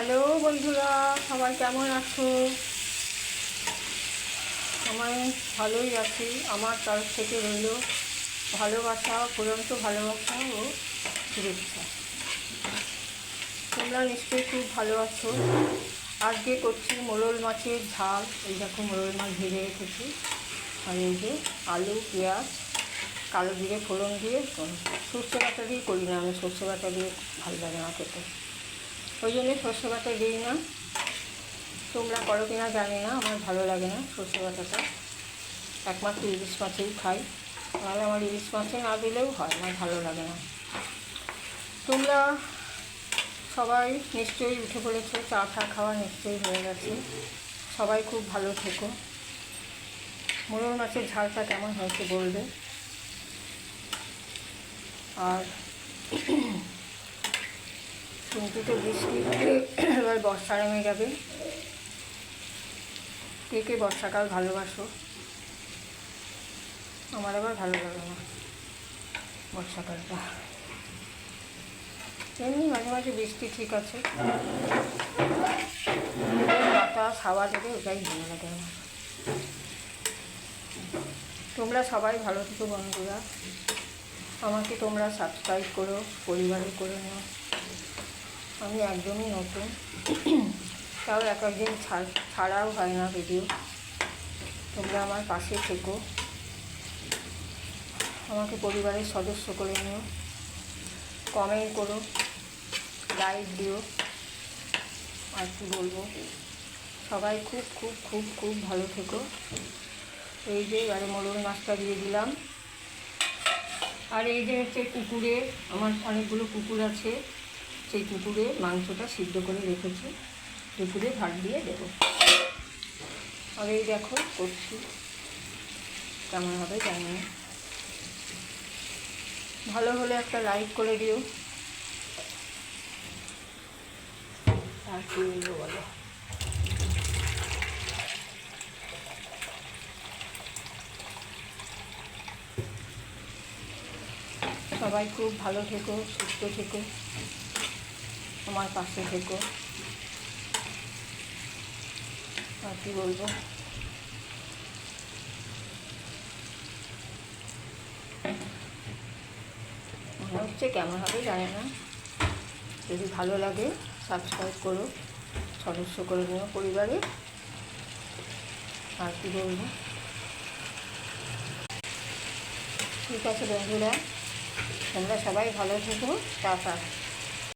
Hello বন্ধুরা, সবাই কেমন আছো? আমি ভালোই আছি। আমার তরফ থেকে রইল ভালোবাসা, ফুরন্ত ভালোবাসা ও শুভেচ্ছা। তোমরা নিশ্চয়ই খুব ভালো আছো। আজকে করছি মোরল মাছের ঝাল। এই দেখো মোরল মাছ ভেজে রেখেছি, আর এই যে আলু, পেঁয়াজ, কালো জিরে ফোড়ন দিয়ে, সর্ষে বাটা দিয়ে করি না আমি, সর্ষে বাটা দিয়ে ভালো লাগে না খেতে, ওই জন্যে সর্ষে বাটা দিই না। তোমরা করো কিনা জানি না, আমার ভালো লাগে না সর্ষে বাটাটা। একমাত্র ইলিশ মাছেই খাই, নাহলে আমার ইলিশ মাছে না দিলেও হয়, আমার ভালো লাগে না। তোমরা সবাই নিশ্চয়ই উঠে পড়েছো, চা খাওয়া নিশ্চয়ই হয়ে গেছে। সবাই খুব ভালো থেকো। মোরল মাছের ঝালটা কেমন হয়েছে বলবে। আর কিন্তু তো বৃষ্টি হলে এবার বর্ষা নেমে যাবে। কে কে বর্ষাকাল ভালোবাসো? আমার আবার ভালো লাগে না বর্ষাকালটা। এমনি মাঝে মাঝে বৃষ্টি ঠিক আছে, বাতাস হাওয়া দেবে, ওটাই ভালো লাগে আমার। তোমরা সবাই ভালো থেকো বন্ধুরা। আমাকে তোমরা সাবস্ক্রাইব করো, পরিবারে করে নাও। আমি একদমই নতুন, তাও এক একদিন ছাড়াও হয় না ভিডিও। তোমরা আমার পাশে থেকো, আমাকে পরিবারের সদস্য করে নিও, কমেন্ট করো, লাইক দিও। আর কি বলবো, সবাই খুব খুব খুব খুব ভালো থেকো। এই যে এবারে মোরল মাছটা দিয়ে দিলাম। আর এই যে হচ্ছে কুকুরে, আমার অনেকগুলো কুকুর আছে, সেই কুকুরে মাংসটা সিদ্ধ করে রেখেছি, দুপুরে ভাত দিয়ে দেবো। আর এই দেখো করছি, কেমন হবে জানি না। ভালো হলে একটা লাইক করে দিও। আর কি বলবো বলো। সবাই খুব ভালো থেকো, সুস্থ থেকো, আমার পাশে থেকো। আর কি বলবো, মনে হচ্ছে কেমন হবে জানি না। যদি ভালো লাগে সাবস্ক্রাইব করো, সদস্য করে নিও পরিবারে। আর কি বলবো, ঠিক আছে বন্ধুরা, তোমরা সবাই ভালো থেকো। টাটা।